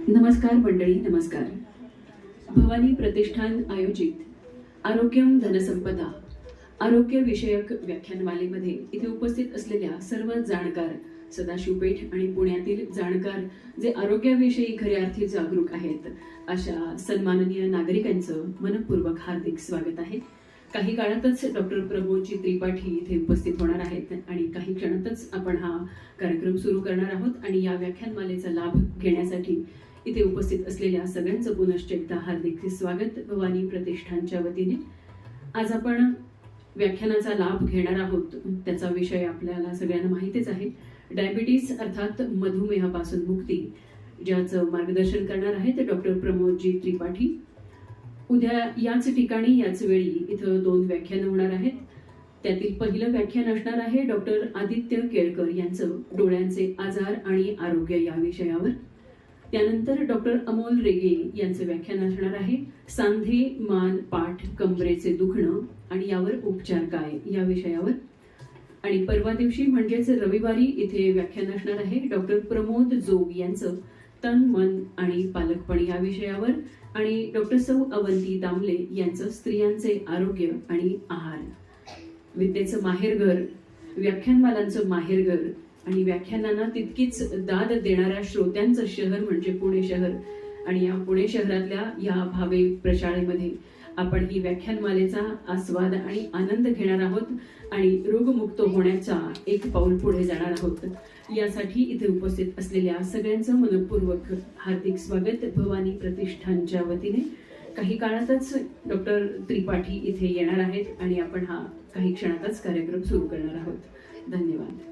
नमस्कार मंडळी, नमस्कार. भवानी प्रतिष्ठान आयोजित आरोग्यम धनसंपदा आरोग्य विषयक व्याख्यानमालेमध्ये इथे उपस्थित असलेल्या सर्व जाणकार, सदाशिव पेठ आणि पुण्यातील जाणकार जे आरोग्याविषयी खऱ्या अर्थी जागरूक आहेत, अशा सन्माननीय नागरिकांचं मनपूर्वक हार्दिक स्वागत आहे. काही काळातच डॉक्टर प्रमोदजी त्रिपाठी इथे उपस्थित होणार आहेत आणि काही क्षणातच आपण हा कार्यक्रम सुरू करणार आहोत. आणि या व्याख्यानमालेचा लाभ घेण्यासाठी इथे उपस्थित असलेल्या सगळ्यांचं पुनश्च एकदा हार्दिक स्वागत भवानी प्रतिष्ठानच्या वतीने. आज आपण व्याख्यानाचा लाभ घेणार आहोत. त्याचा विषय आपल्याला सगळ्यांना माहितीच आहे, डायबिटीस अर्थात मधुमेहापासून मुक्ती, ज्याचं मार्गदर्शन करणार आहेत डॉक्टर प्रमोदजी त्रिपाठी. उद्या याच ठिकाणी याच वेळी इथं 2 व्याख्यानं होणार आहेत. त्यातील पहिलं व्याख्यान असणार आहे डॉक्टर आदित्य केळकर यांचं डोळ्यांचे आजार आणि आरोग्य या विषयावर. त्यानंतर डॉक्टर अमोल रेगे यांचं व्याख्यान असणार आहे सांधे, मान, पाठ, कमरेचे दुखणं आणि यावर उपचार काय या विषयावर. आणि परवा दिवशी म्हणजेच रविवारी इथे व्याख्यान असणार आहे डॉक्टर प्रमोद जोग यांचं तन, मन आणि पालकपण या विषयावर. आणि डॉक्टर सौ अवंती दामले यांचं स्त्रियांचे आरोग्य आणि आहार. विद्येचं माहेरघर, व्याख्यानमालांचं माहेरघर आणि व्याख्यानांना तितकीच दाद देणाऱ्या श्रोत्यांचं शहर म्हणजे पुणे शहर. आणि या पुणे शहरातल्या या भावे प्रशाळेमध्ये आपण ही व्याख्यानमालेचा आस्वाद आणि आनंद घेणार आहोत आणि रोगमुक्त होण्याचा एक पाऊल पुढे जाणार आहोत. यासाठी इथे उपस्थित असलेल्या सगळ्यांचं मनपूर्वक हार्दिक स्वागत भवानी प्रतिष्ठानच्या वतीने. काही काळातच डॉक्टर त्रिपाठी इथे येणार आहेत आणि आपण हा काही क्षणातच कार्यक्रम सुरू करणार आहोत. धन्यवाद.